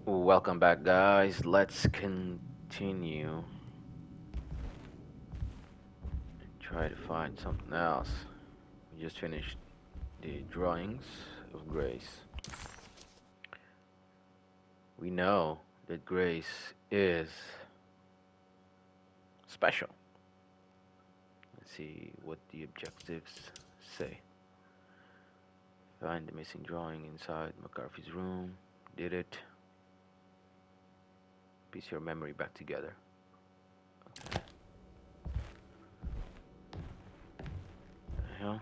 Welcome back, guys. Let's continue. Try to find something else. We just finished the drawings of Grace. We know that Grace is special. Let's see what the objectives say. Find the missing drawing inside McCarthy's room. Did it. Piece your memory back together. Okay. The hell?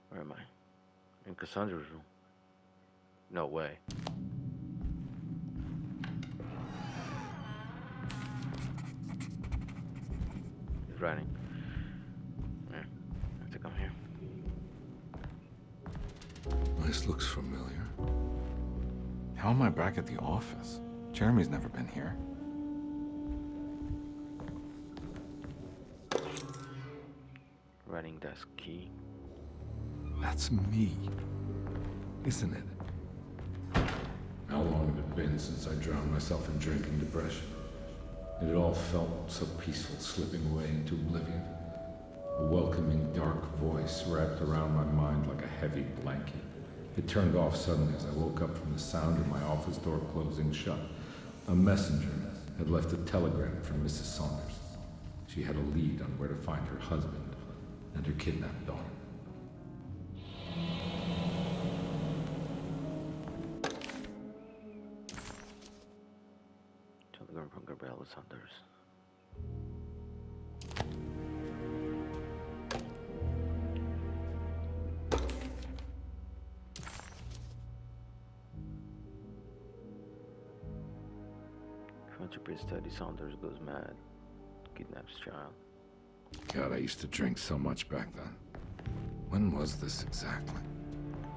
Where am I? In Cassandra's room. No way. He's running. Yeah, I think I'm here. This looks familiar. How am I back at the office? Jeremy's never been here. Writing desk key. That's me, isn't it? How long had it been since I drowned myself in drinking depression? It all felt so peaceful, slipping away into oblivion. A welcoming, dark voice wrapped around my mind like a heavy blanket. It turned off suddenly as I woke up from the sound of my office door closing shut. A messenger had left a telegram from Mrs. Saunders. She had a lead on where to find her husband and her kidnapped daughter. Telegram from Gabriella Saunders. Philanthropist Teddy Saunders goes mad. Kidnaps child. God, I used to drink so much back then. When was this exactly?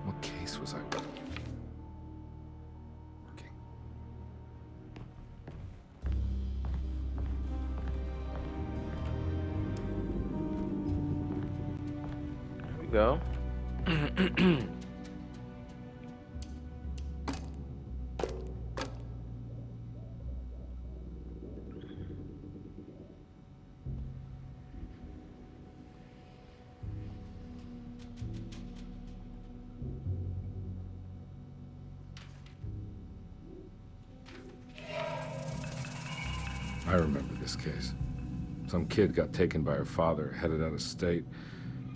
What case was I working? Here we go. I remember this case. Some kid got taken by her father, headed out of state,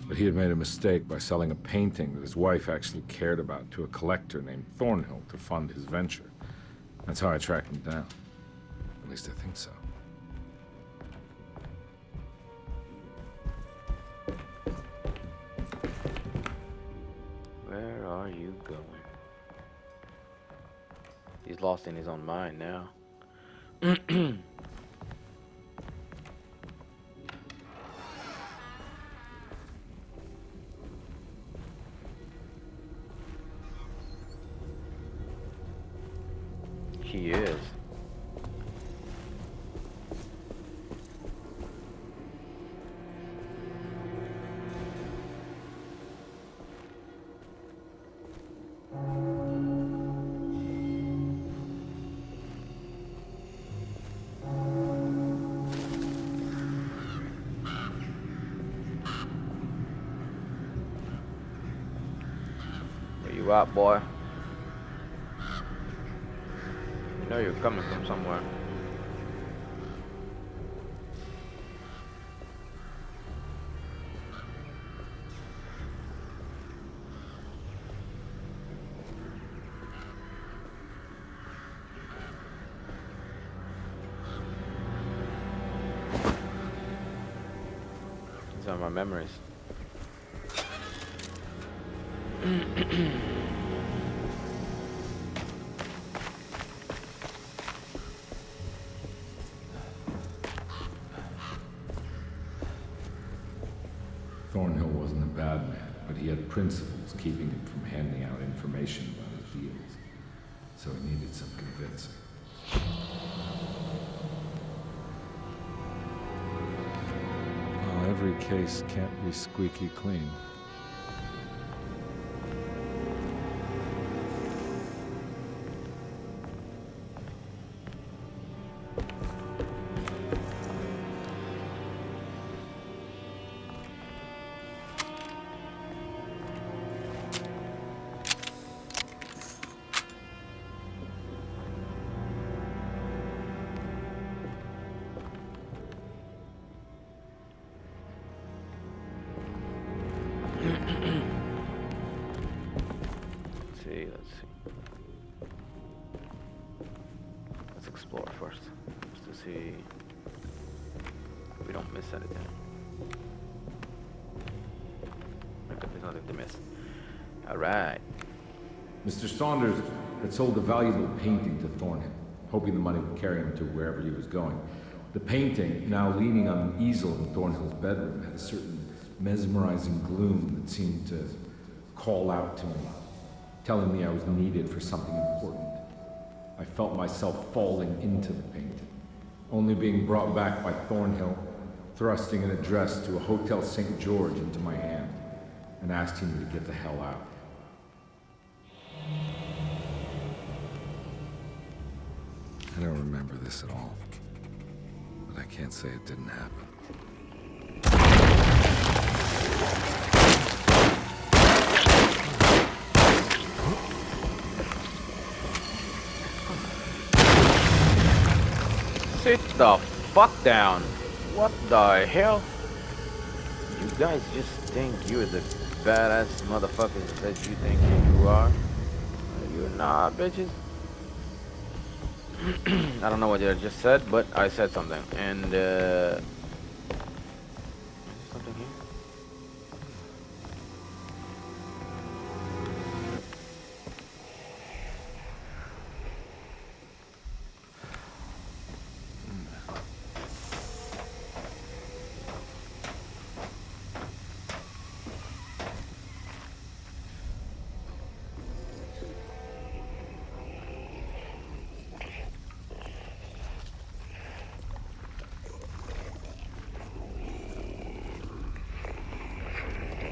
but he had made a mistake by selling a painting that his wife actually cared about to a collector named Thornhill to fund his venture. That's how I tracked him down. At least I think so. Where are you going? He's lost in his own mind now. He is. Where you at, boy? You know you're coming from somewhere. These are my memories. Thornhill wasn't a bad man, but he had principles keeping him from handing out information about his deals. So he needed some convincing. Well, every case can't be squeaky clean. see, let's see. Let's explore first, just to see if we don't miss anything. Okay, there's nothing to miss. Alright. Mr. Saunders had sold a valuable painting to Thornhill, hoping the money would carry him to wherever he was going. The painting, now leaning on an easel in Thornhill's bedroom, had a certain mesmerizing gloom that seemed to call out to me, telling me I was needed for something important. I felt myself falling into the painting, only being brought back by Thornhill, thrusting an address to a Hotel St. George into my hand, and asking me to get the hell out. I don't remember this at all. But I can't say it didn't happen. Sit the fuck down. What the hell? You guys just think you're the badass motherfuckers that you think you are? You're not, bitches. I don't know what you just said, but I said something. And, something here?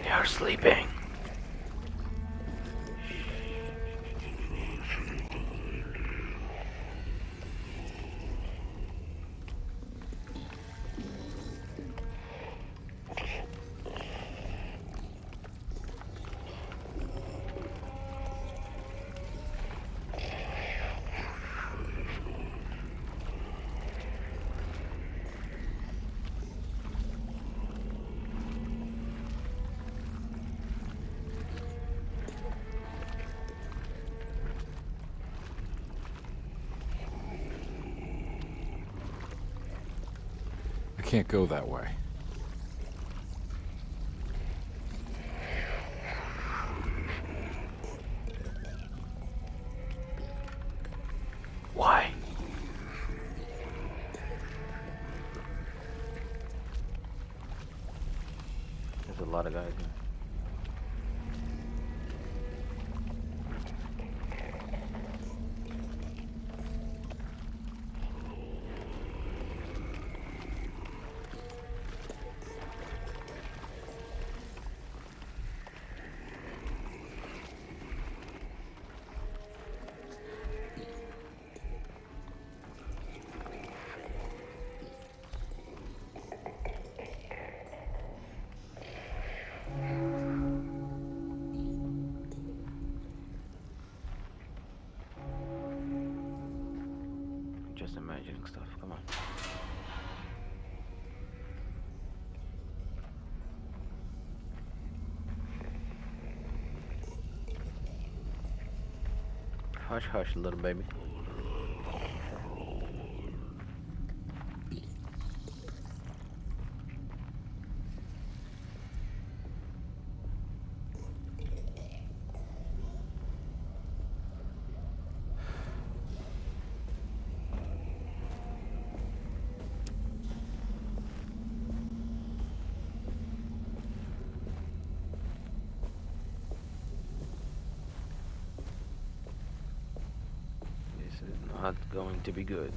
They are sleeping. I can't go that way. Why? There's a lot of guys here. Just imagining stuff, come on. Hush, hush, little baby. This is not going to be good.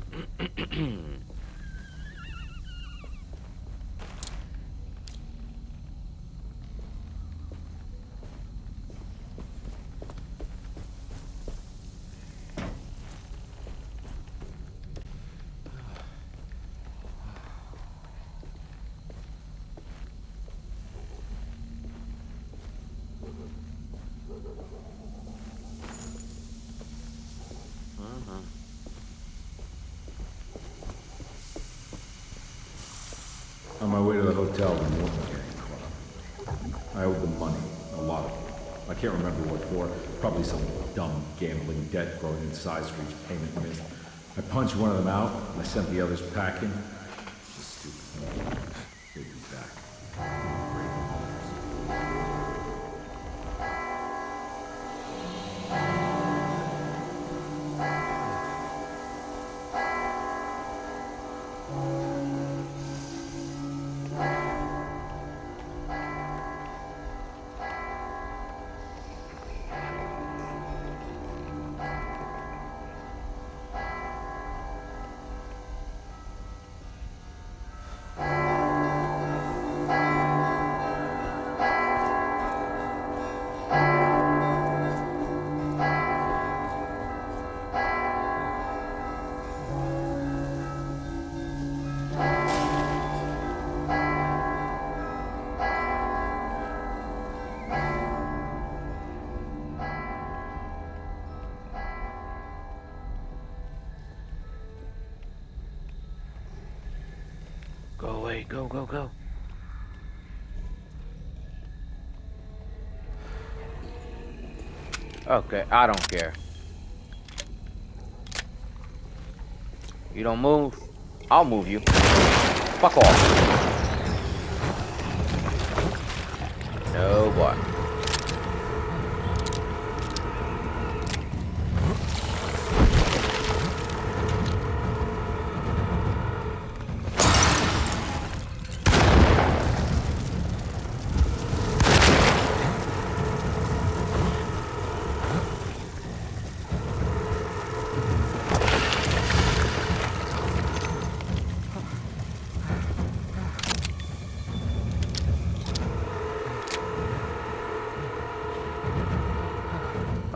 On my way to the hotel, the Morton gang caught up. I owed them money, a lot of it. I can't remember what for, probably some dumb gambling debt growing in size for each payment missed. I punched one of them out, and I sent the others packing. Just stupid. They'd be back. Go away, go, go, go. Okay, I don't care. You don't move, I'll move you. Fuck off. No boy.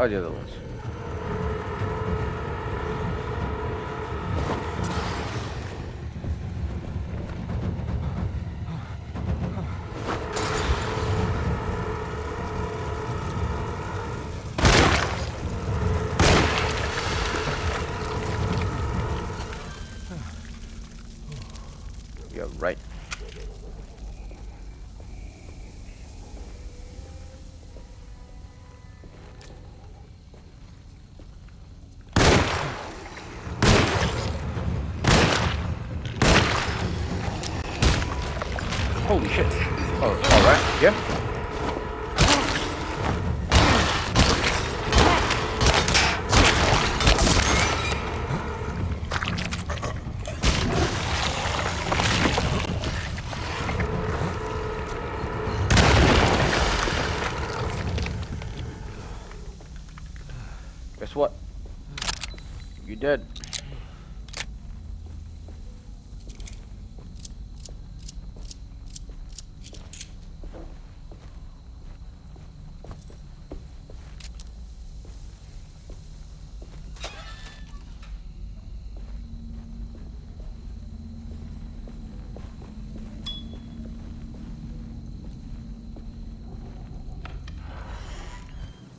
Oh, the other ones. You're right. Holy shit. Oh, alright, yeah. Guess what? You dead.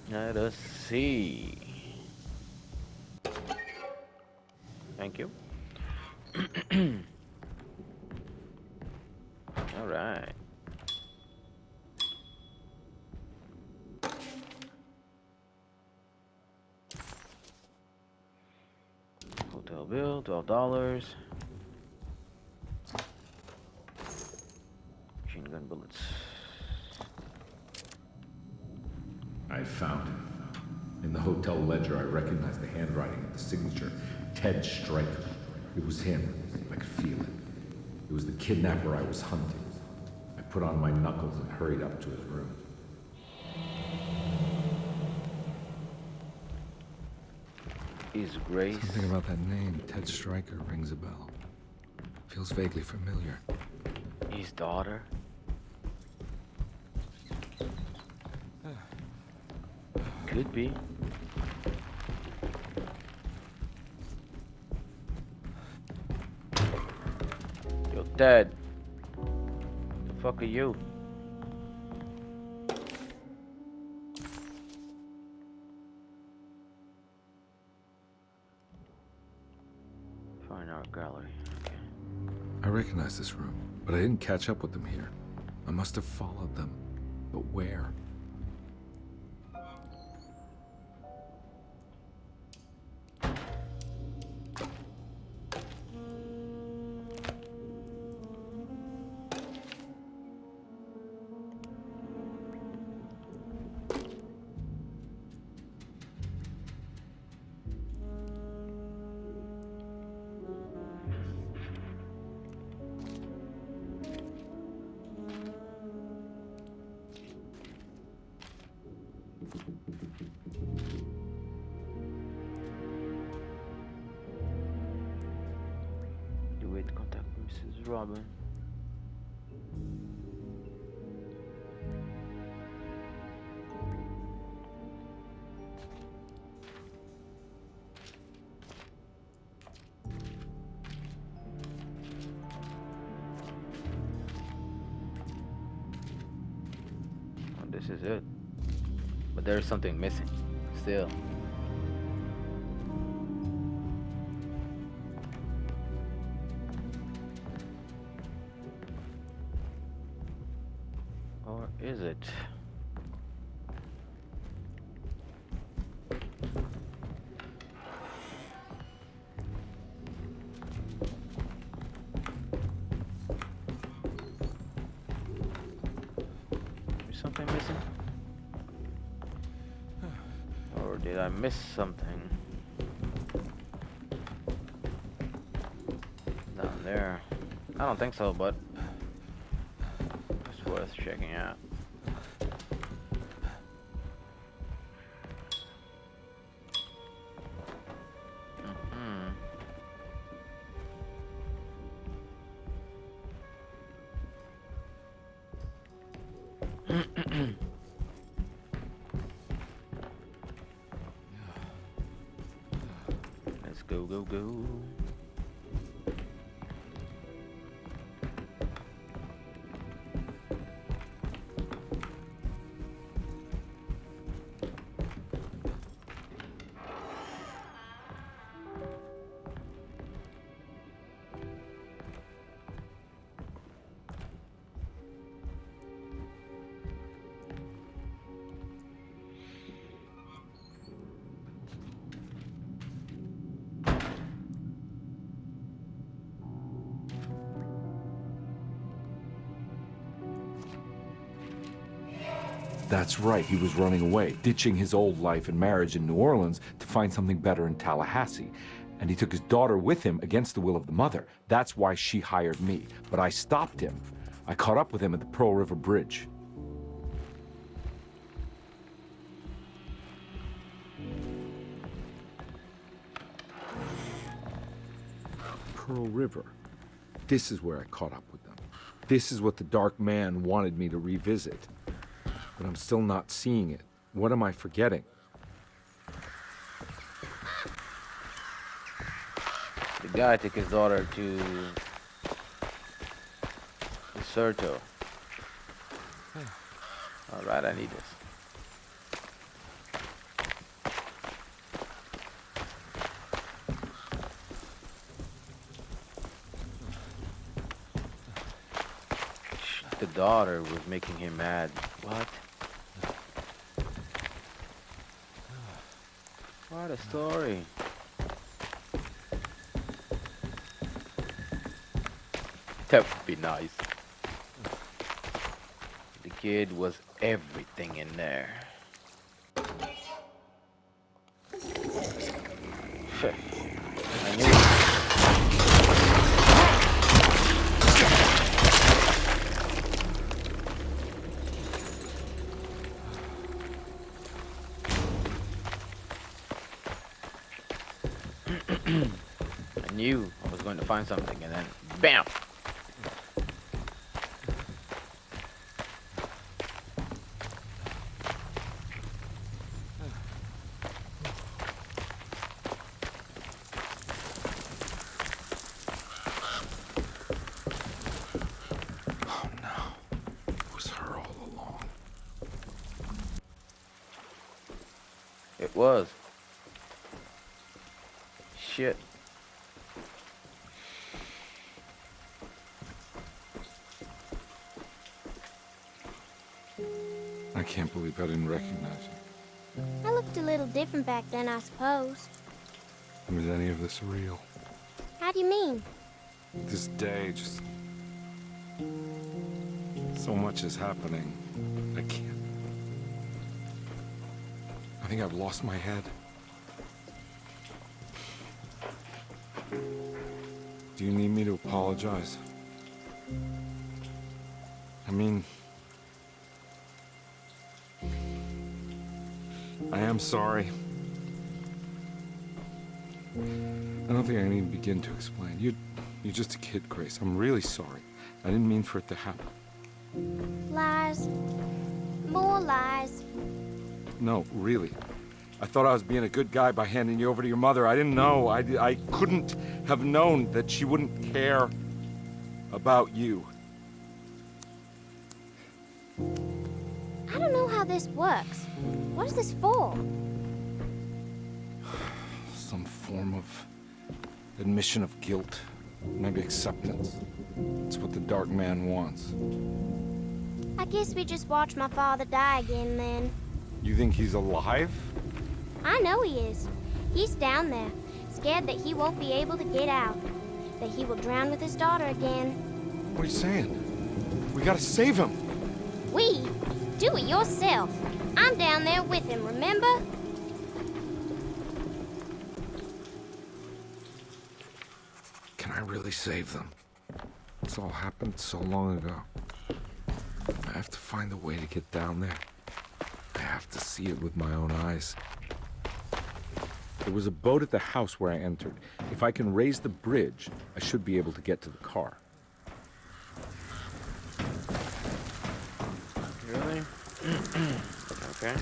Let us see. Thank you. All right. Hotel bill, $12. Machine gun bullets. I found it. In the hotel ledger, I recognized the handwriting of the signature. Ted Stryker. It was him. I could feel it. It was the kidnapper I was hunting. I put on my knuckles and hurried up to his room. Is Grace... Something about that name, Ted Stryker, rings a bell. Feels vaguely familiar. His daughter? Could be. Yo, Ted. The fuck are you? Fine art gallery. Okay. I recognize this room, but I didn't catch up with them here. I must have followed them. But where? Robin. Oh, this is it. But there's something missing. Still. Or is it? Is something missing? Or did I miss something? Down there. I don't think so, but it's worth checking out. Let's go, go, go. That's right, he was running away, ditching his old life and marriage in New Orleans to find something better in Tallahassee. And he took his daughter with him against the will of the mother. That's why she hired me. But I stopped him. I caught up with him at the Pearl River Bridge. Pearl River. This is where I caught up with them. This is what the Dark Man wanted me to revisit. But I'm still not seeing it. What am I forgetting? The guy took his daughter to Deserto. Alright, I need this. The daughter was making him mad. What? What a story. That would be nice. The kid was everything in there. I knew it. I knew I was going to find something, and then BAM! Oh no. It was her all along. It was. Shit. I can't believe I didn't recognize you. I looked a little different back then, I suppose. Was any of this real? How do you mean? This day, just... so much is happening. I can't... I think I've lost my head. Do you need me to apologize? I mean... I am sorry. I don't think I need to begin to explain. You're just a kid, Grace. I'm really sorry. I didn't mean for it to happen. Lies. More lies. No, really. I thought I was being a good guy by handing you over to your mother. I didn't know. I couldn't have known that she wouldn't care about you. I don't know how this works. What is this for? Some form of admission of guilt. Maybe acceptance. It's what the Dark Man wants. I guess we just watch my father die again then. You think he's alive? I know he is. He's down there, scared that he won't be able to get out. That he will drown with his daughter again. What are you saying? We gotta save him. We? Do it yourself. I'm down there with him, remember? Can I really save them? This all happened so long ago. I have to find a way to get down there. I have to see it with my own eyes. There was a boat at the house where I entered. If I can raise the bridge, I should be able to get to the car. Really? Okay.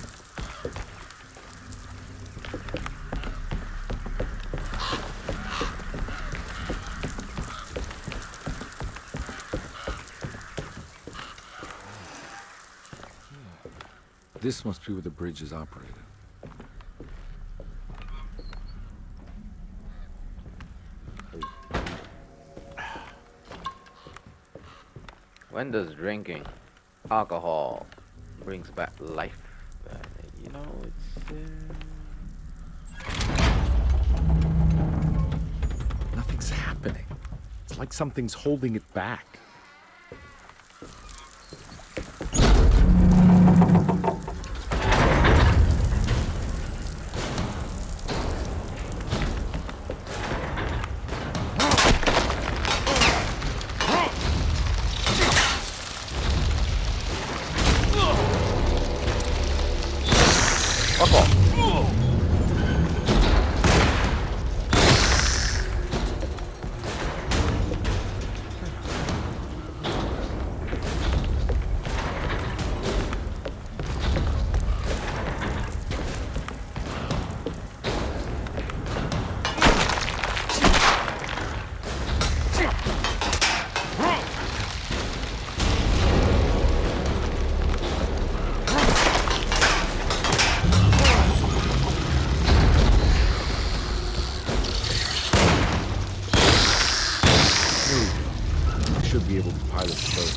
This must be where the bridge is operated. When does drinking alcohol brings back life? You know, it's Nothing's happening. It's like something's holding it back. fuck off. Should be able to pilot the boat.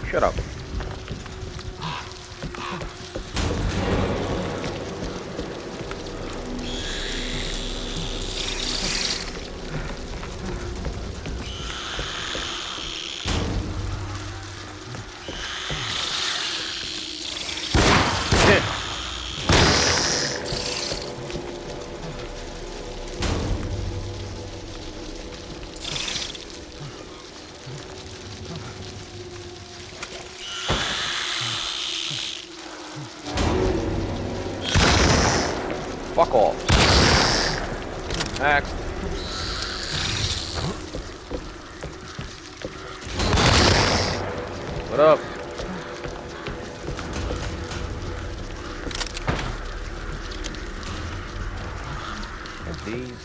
Shut up. Fuck off. Next. What up? And these.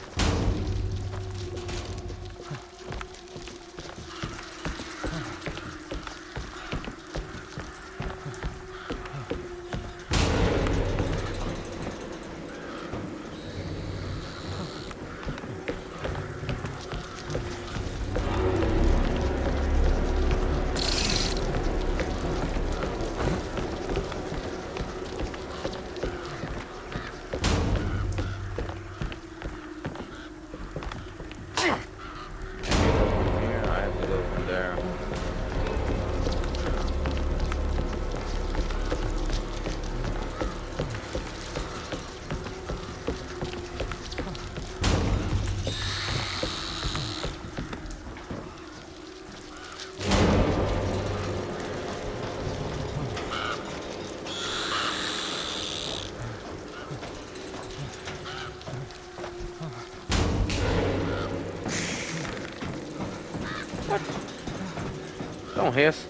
Don't hiss.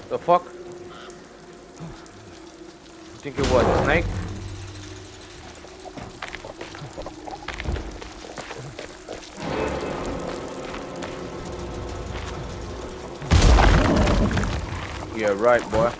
The fuck? You think it was a snake? Yeah, right, boy.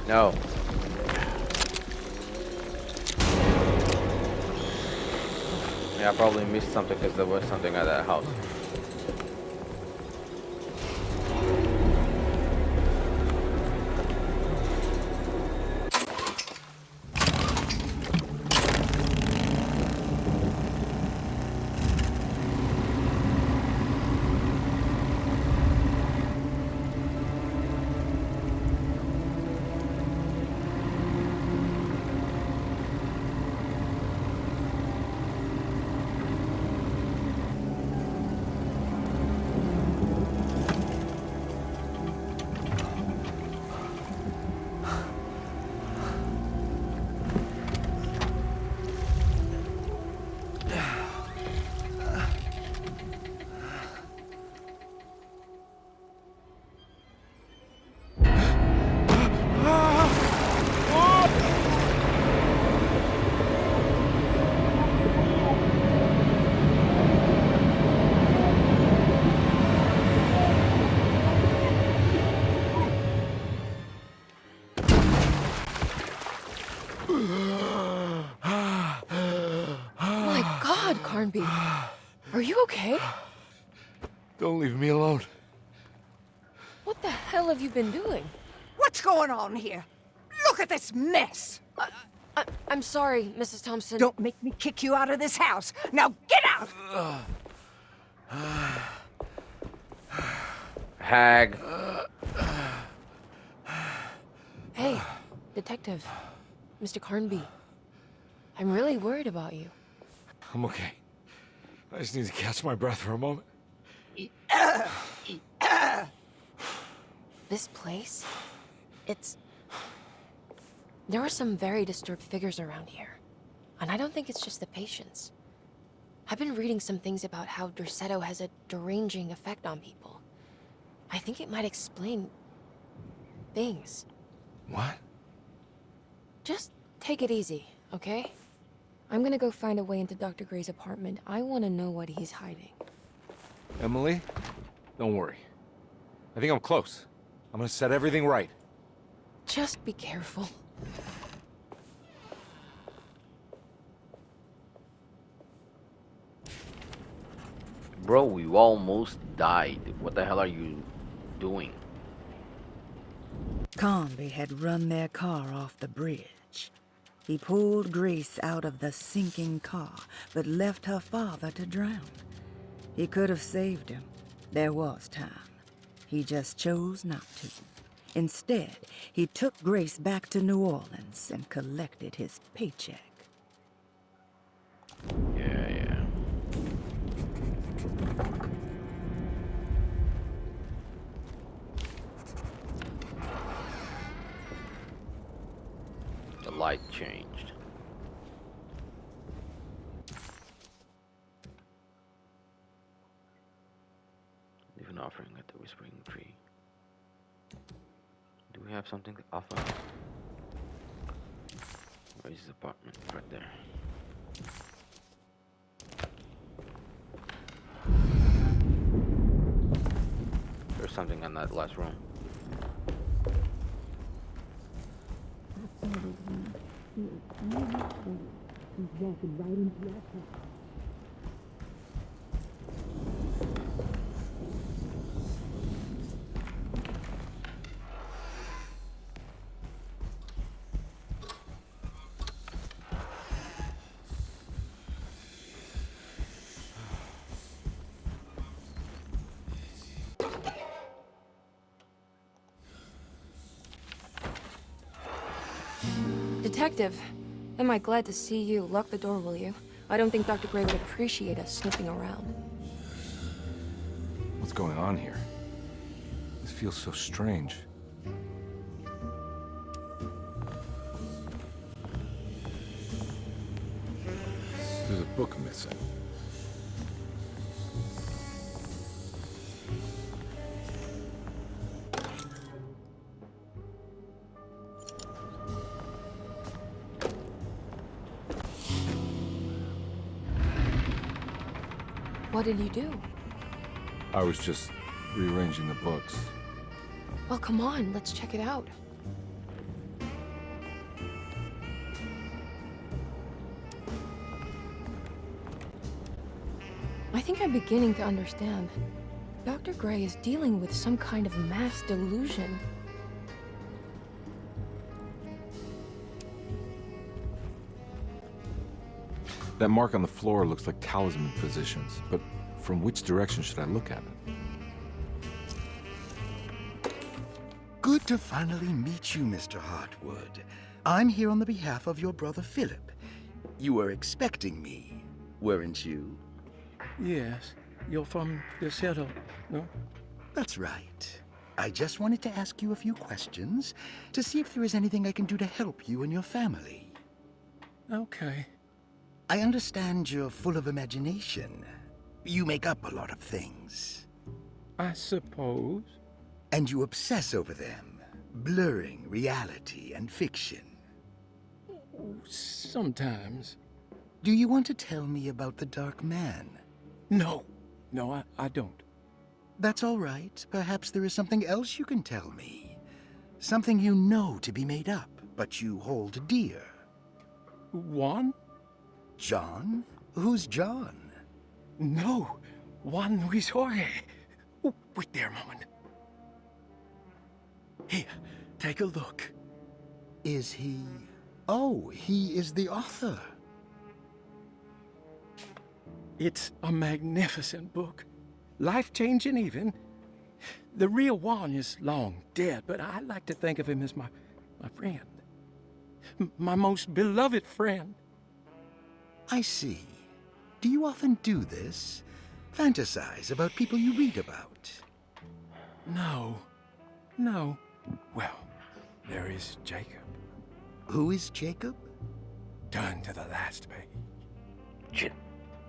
No. Yeah, I probably missed something because there was something at that house. My God, Carnby. Are you okay? Don't leave me alone. What the hell have you been doing? What's going on here? Look at this mess! I'm sorry, Mrs. Thompson. Don't make me kick you out of this house. Now get out! Hag. Hey, Detective. Mr. Carnby. I'm really worried about you. I'm okay. I just need to catch my breath for a moment. This place? There are some very disturbed figures around here. And I don't think it's just the patients. I've been reading some things about how Derceto has a deranging effect on people. I think it might explain things. What? Just take it easy, okay? I'm gonna go find a way into Dr. Gray's apartment. I want to know what he's hiding. Emily, don't worry. I think I'm close. I'm gonna set everything right. Just be careful. Bro, we almost died. What the hell are you doing? Carnby had run their car off the bridge. He pulled Grace out of the sinking car, but left her father to drown. He could have saved him. There was time. He just chose not to. Instead, he took Grace back to New Orleans and collected his paycheck. Yeah. The light changed. Leave an offering at the Whispering Tree. Do we have something to offer? Where is his apartment? Right there. There's something in that last room. Detective, am I glad to see you. Lock the door, will you? I don't think Dr. Gray would appreciate us snooping around. What's going on here? This feels so strange. There's a book missing. What did you do? I was just rearranging the books. Well, come on, let's check it out. I think I'm beginning to understand. Dr. Gray is dealing with some kind of mass delusion. That mark on the floor looks like talisman positions, but from which direction should I look at it? Good to finally meet you, Mr. Hartwood. I'm here on the behalf of your brother Philip. You were expecting me, weren't you? Yes. You're from DeSoto, no? That's right. I just wanted to ask you a few questions to see if there is anything I can do to help you and your family. Okay. I understand you're full of imagination. You make up a lot of things. I suppose. And you obsess over them, blurring reality and fiction. Sometimes. Do you want to tell me about the Dark Man? No. No, I don't. That's all right. Perhaps there is something else you can tell me. Something you know to be made up, but you hold dear. Juan? John? Who's John? No. Juan Luis Jorge. Oh, wait there a moment. Here, take a look. Is he... Oh, he is the author. It's a magnificent book. Life-changing even. The real Juan is long dead, but I like to think of him as my friend. My most beloved friend. I see. Do you often do this? Fantasize about people you read about? No. No. Well, there is Jacob. Who is Jacob? Turn to the last page.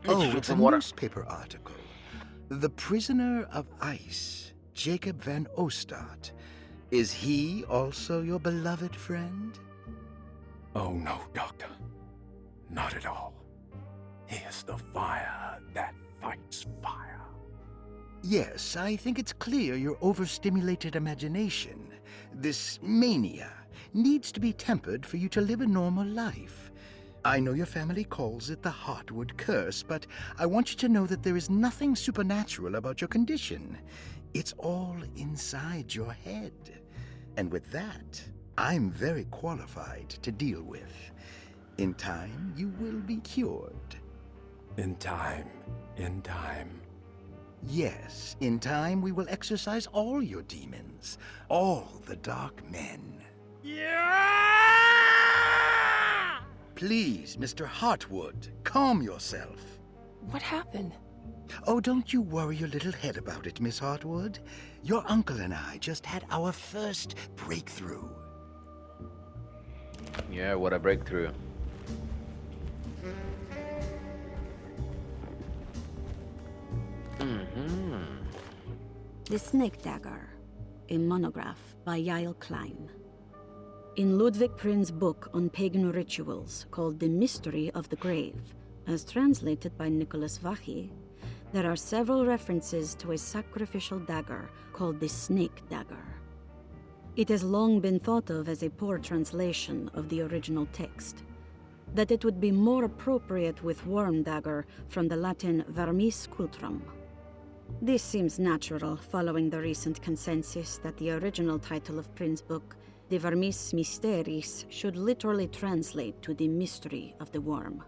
Oh, it's a newspaper article. The prisoner of ice, Jacob van Ostad. Is he also your beloved friend? Oh, no, Doctor. Not at all. He is the fire that fights fire. Yes, I think it's clear your overstimulated imagination, this mania, needs to be tempered for you to live a normal life. I know your family calls it the Hartwood curse, but I want you to know that there is nothing supernatural about your condition. It's all inside your head. And with that, I'm very qualified to deal with. In time, you will be cured. In time. In time. Yes, in time we will exorcise all your demons, all the dark men. Yeah! Please, Mr. Hartwood, calm yourself. What happened? Oh, don't you worry your little head about it, Miss Hartwood. Your uncle and I just had our first breakthrough. Yeah, what a breakthrough. The Snake Dagger, a monograph by Yael Klein. In Ludwig Prin's book on pagan rituals called The Mystery of the Grave, as translated by Nicholas Vachy, there are several references to a sacrificial dagger called the Snake Dagger. It has long been thought of as a poor translation of the original text, that it would be more appropriate with worm dagger from the Latin vermis cultrum. This seems natural following the recent consensus that the original title of Prin's book, De Vermis Mysteris, should literally translate to the mystery of the worm.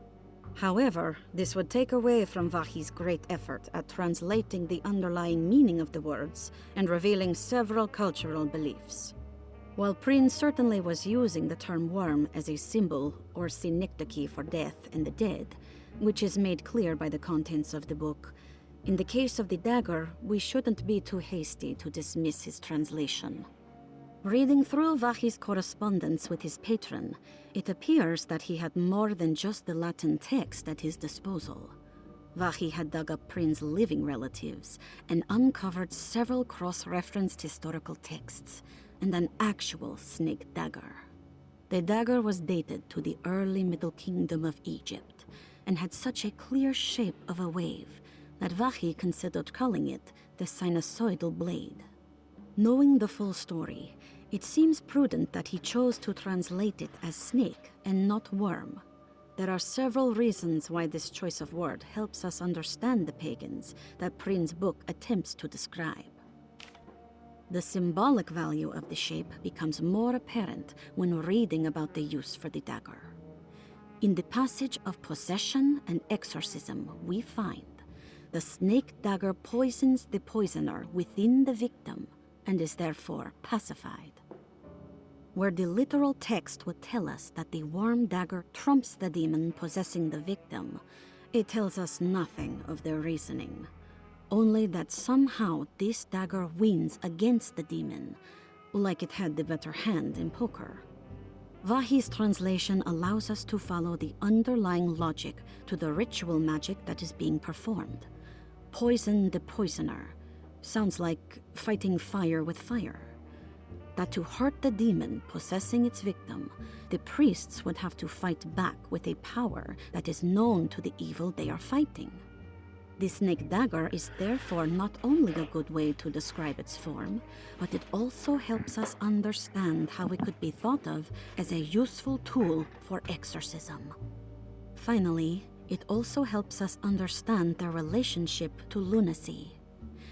However, this would take away from Vachy's great effort at translating the underlying meaning of the words and revealing several cultural beliefs. While Prince certainly was using the term worm as a symbol or synecdoche for death and the dead, which is made clear by the contents of the book, in the case of the dagger, we shouldn't be too hasty to dismiss his translation. Reading through Vahi's correspondence with his patron, it appears that he had more than just the Latin text at his disposal. Vahi had dug up Prince's living relatives and uncovered several cross-referenced historical texts and an actual snake dagger. The dagger was dated to the early Middle Kingdom of Egypt and had such a clear shape of a wave that Vahi considered calling it the sinusoidal blade. Knowing the full story, it seems prudent that he chose to translate it as snake and not worm. There are several reasons why this choice of word helps us understand the pagans that Prince's book attempts to describe. The symbolic value of the shape becomes more apparent when reading about the use for the dagger. In the passage of possession and exorcism, we find the snake dagger poisons the poisoner within the victim and is therefore pacified. Where the literal text would tell us that the worm dagger trumps the demon possessing the victim, it tells us nothing of their reasoning. Only that somehow this dagger wins against the demon, like it had the better hand in poker. Vahi's translation allows us to follow the underlying logic to the ritual magic that is being performed. Poison the poisoner. Sounds like fighting fire with fire. That to hurt the demon possessing its victim, the priests would have to fight back with a power that is known to the evil they are fighting. The snake dagger is therefore not only a good way to describe its form, but it also helps us understand how it could be thought of as a useful tool for exorcism. Finally, it also helps us understand their relationship to lunacy,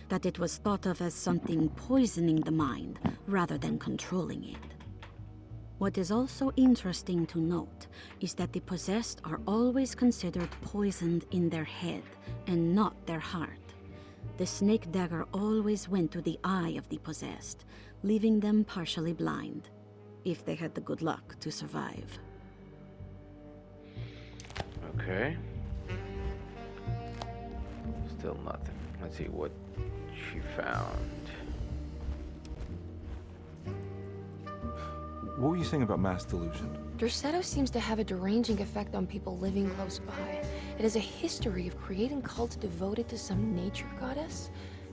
that it was thought of as something poisoning the mind rather than controlling it. What is also interesting to note is that the possessed are always considered poisoned in their head and not their heart. The snake dagger always went to the eye of the possessed, leaving them partially blind, if they had the good luck to survive. Okay. Still nothing. Let's see what she found. What were you saying about mass delusion? Derceto seems to have a deranging effect on people living close by. It has a history of creating cults devoted to some nature goddess.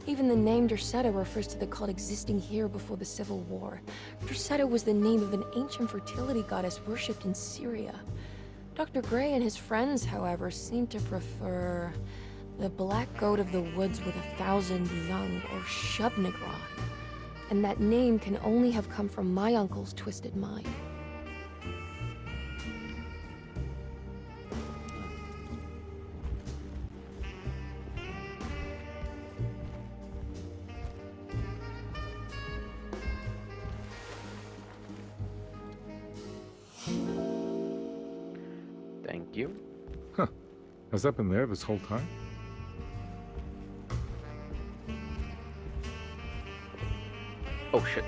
Even the name Derceto refers to the cult existing here before the Civil War. Derceto was the name of an ancient fertility goddess worshipped in Syria. Dr. Gray and his friends, however, seem to prefer the black goat of the woods with 1,000 young, or Shub-Nigra. And that name can only have come from my uncle's twisted mind. Thank you. Huh. Has that been there this whole time? Oh shit.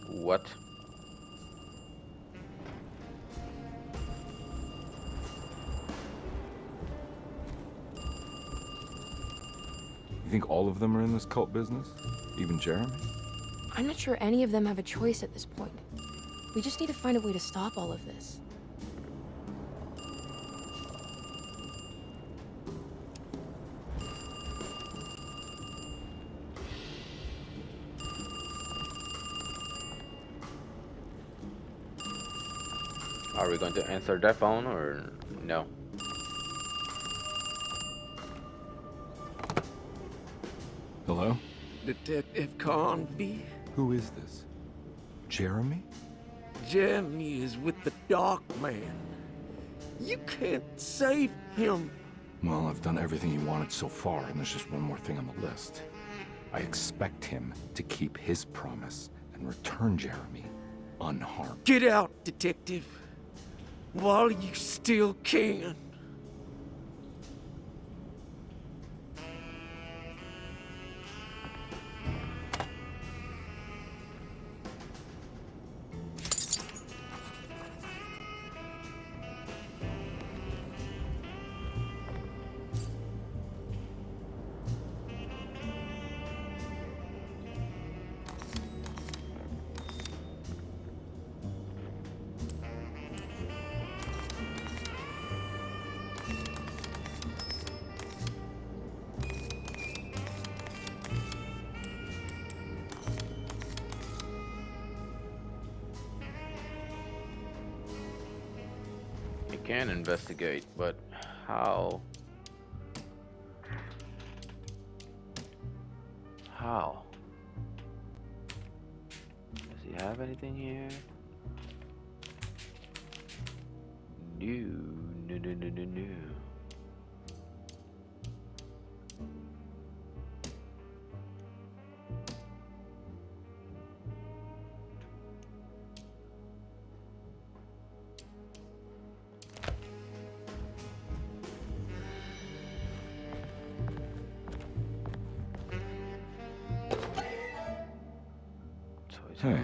What? You think all of them are in this cult business? Even Jeremy? I'm not sure any of them have a choice at this point. We just need to find a way to stop all of this. Are we going to answer that phone or no? Hello? Detective Conby? Who is this? Jeremy? Jeremy is with the Dark Man. You can't save him. Well, I've done everything he wanted so far, and there's just one more thing on the list. I expect him to keep his promise and return Jeremy unharmed. Get out, Detective. while you still can. You can investigate, but how? How? Does he have anything here? No. Hey.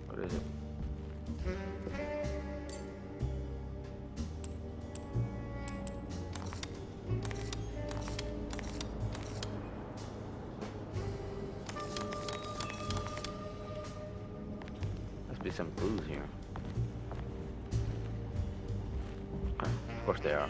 What is it? Must be some clues here. Okay, of course they are.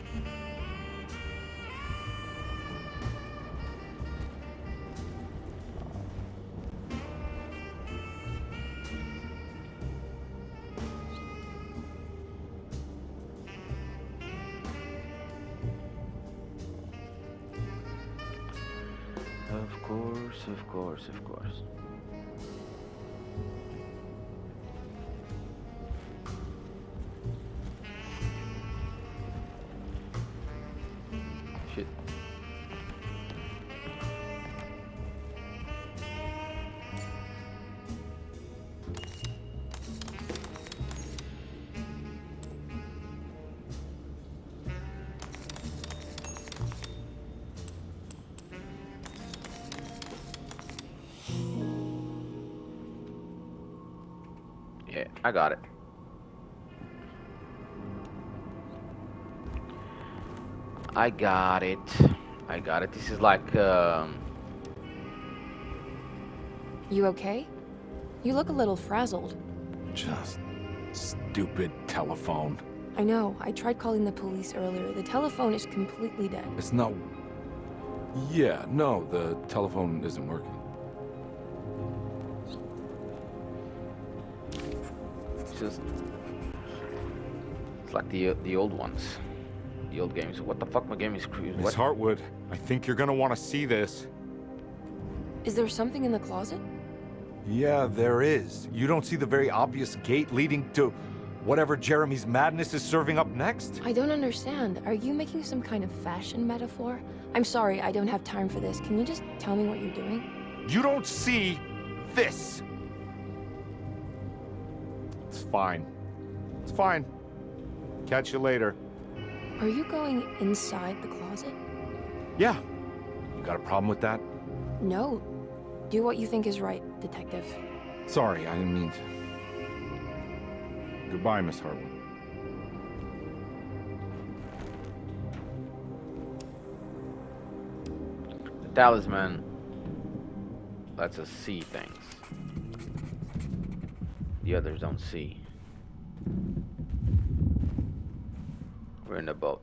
Of course. Shit. Yeah, I got it. I got it. This is like, You okay? You look a little frazzled. Just stupid telephone. I know. I tried calling the police earlier. The telephone is completely dead. It's not... Yeah, no, the telephone isn't working. it's like the old ones. The old games. What the fuck? My game is cruising. Miss Hartwood, I think you're gonna want to see this. Is there something in the closet? Yeah, there is. You don't see the very obvious gate leading to whatever Jeremy's madness is serving up next? I don't understand. Are you making some kind of fashion metaphor? I'm sorry, I don't have time for this. Can you just tell me what you're doing? You don't see this. It's fine. It's fine. Catch you later. Are you going inside the closet? Yeah. You got a problem with that? No. Do what you think is right, detective. Sorry, I didn't mean to. Goodbye, Miss Hartwood. The talisman lets us see things. The others don't see. We're in a boat.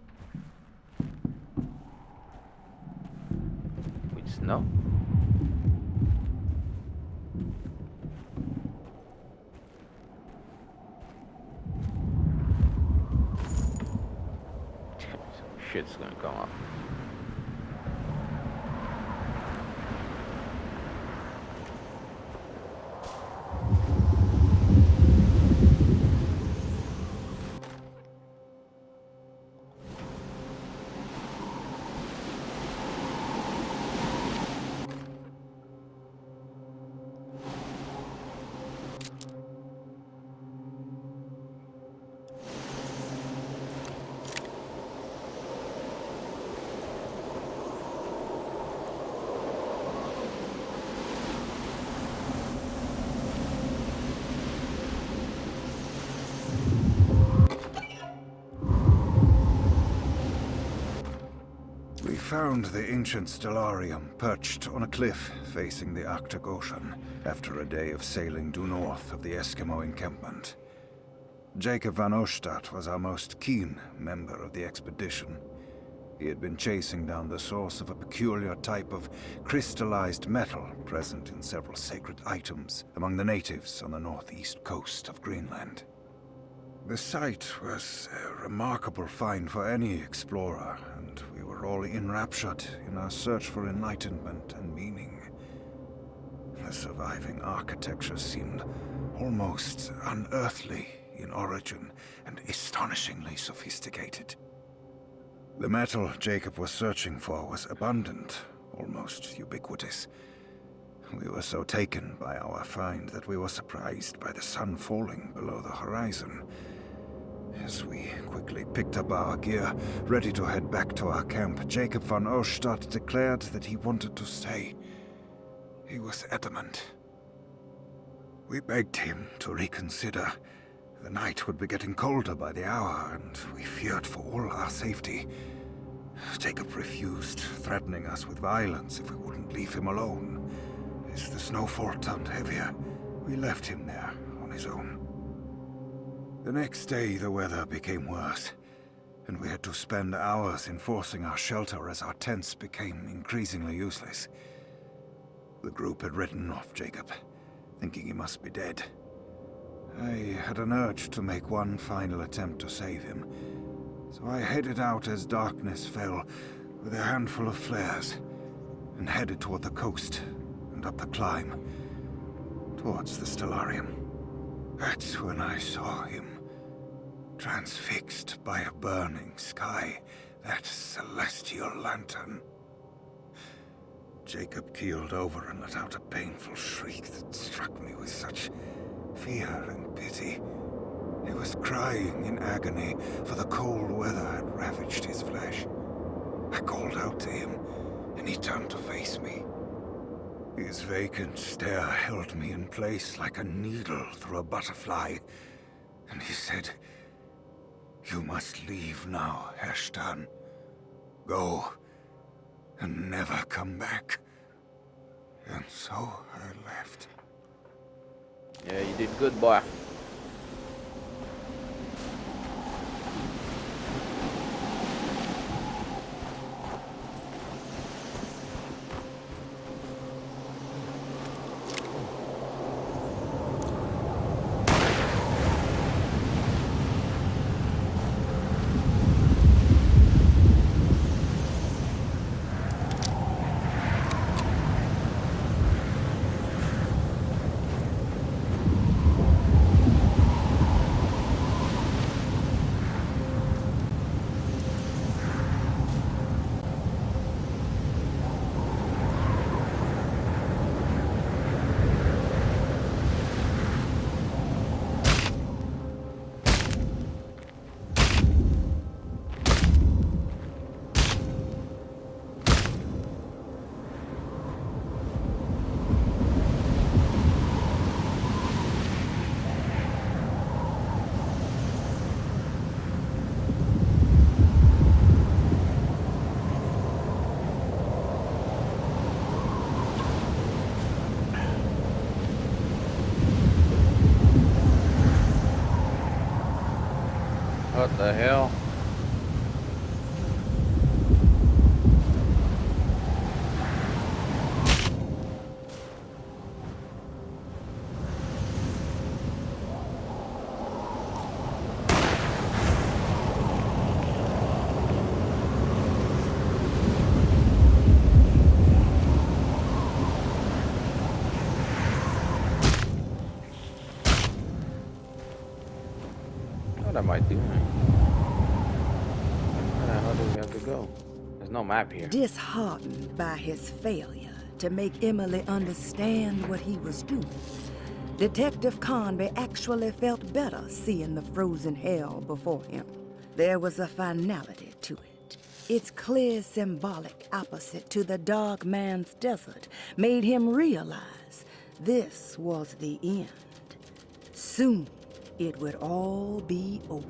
With snow. Shit's gonna come up. found the ancient stellarium perched on a cliff facing the Arctic Ocean after a day of sailing due north of the Eskimo encampment. Jacob van Oostad was our most keen member of the expedition. He had been chasing down the source of a peculiar type of crystallized metal present in several sacred items among the natives on the northeast coast of Greenland. The site was a remarkable find for any explorer, and we were all enraptured in our search for enlightenment and meaning. The surviving architecture seemed almost unearthly in origin and astonishingly sophisticated. The metal Jacob was searching for was abundant, almost ubiquitous. We were so taken by our find that we were surprised by the sun falling below the horizon. As we quickly picked up our gear, ready to head back to our camp, Jacob van Oostad declared that he wanted to stay. He was adamant. We begged him to reconsider. The night would be getting colder by the hour, and we feared for all our safety. Jacob refused, threatening us with violence if we wouldn't leave him alone. As the snowfall turned heavier, we left him there on his own. The next day, the weather became worse, and we had to spend hours enforcing our shelter as our tents became increasingly useless. The group had written off Jacob, thinking he must be dead. I had an urge to make one final attempt to save him, so I headed out as darkness fell with a handful of flares and headed toward the coast and up the climb towards the stellarium. That's when I saw him, transfixed by a burning sky, that celestial lantern. Jacob keeled over and let out a painful shriek that struck me with such fear and pity. He was crying in agony, for the cold weather had ravaged his flesh. I called out to him, and he turned to face me. His vacant stare held me in place like a needle through a butterfly, and he said, "You must leave now, Herr Stern. Go, and never come back." And so I left. Yeah, you did good, boy. What the hell? What am I doing? Where the hell do we have to go? There's no map here. Disheartened by his failure to make Emily understand what he was doing, Detective Conby actually felt better seeing the frozen hell before him. There was a finality to it. Its clear symbolic opposite to the dark man's desert made him realize this was the end. Soon, it would all be over.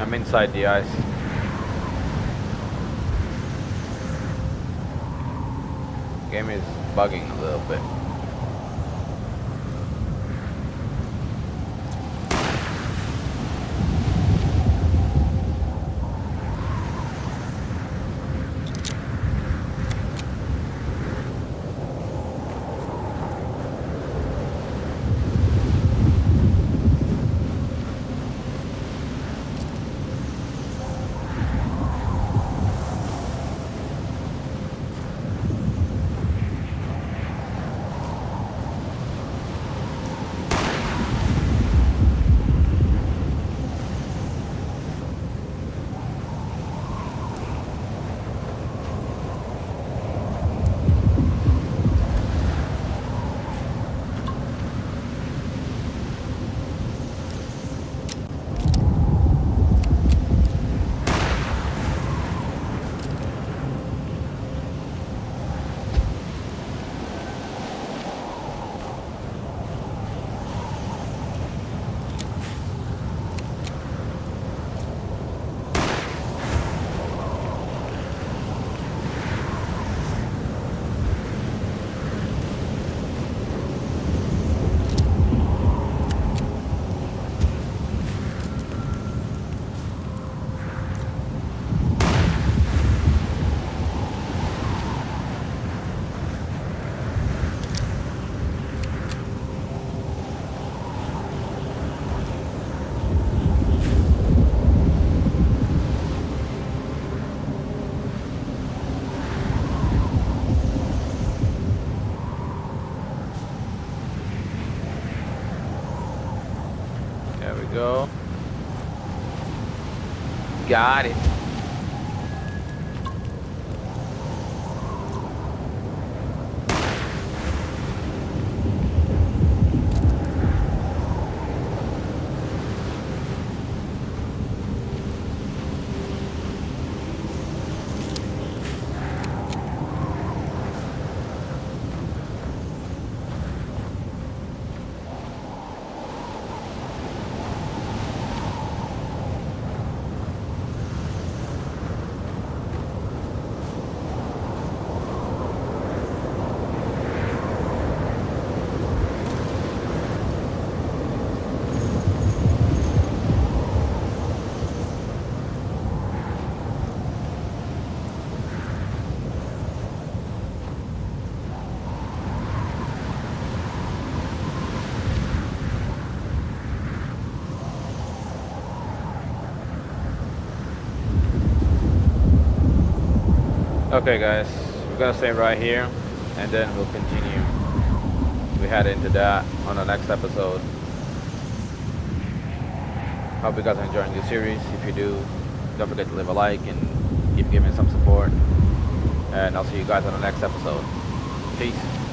I'm inside the ice. Game is bugging a little bit. There we go. Got it. Okay guys, we're gonna stay right here and then we'll continue. We head into that on the next episode. Hope you guys are enjoying this series. If you do, don't forget to leave a like and keep giving some support. And I'll see you guys on the next episode. Peace.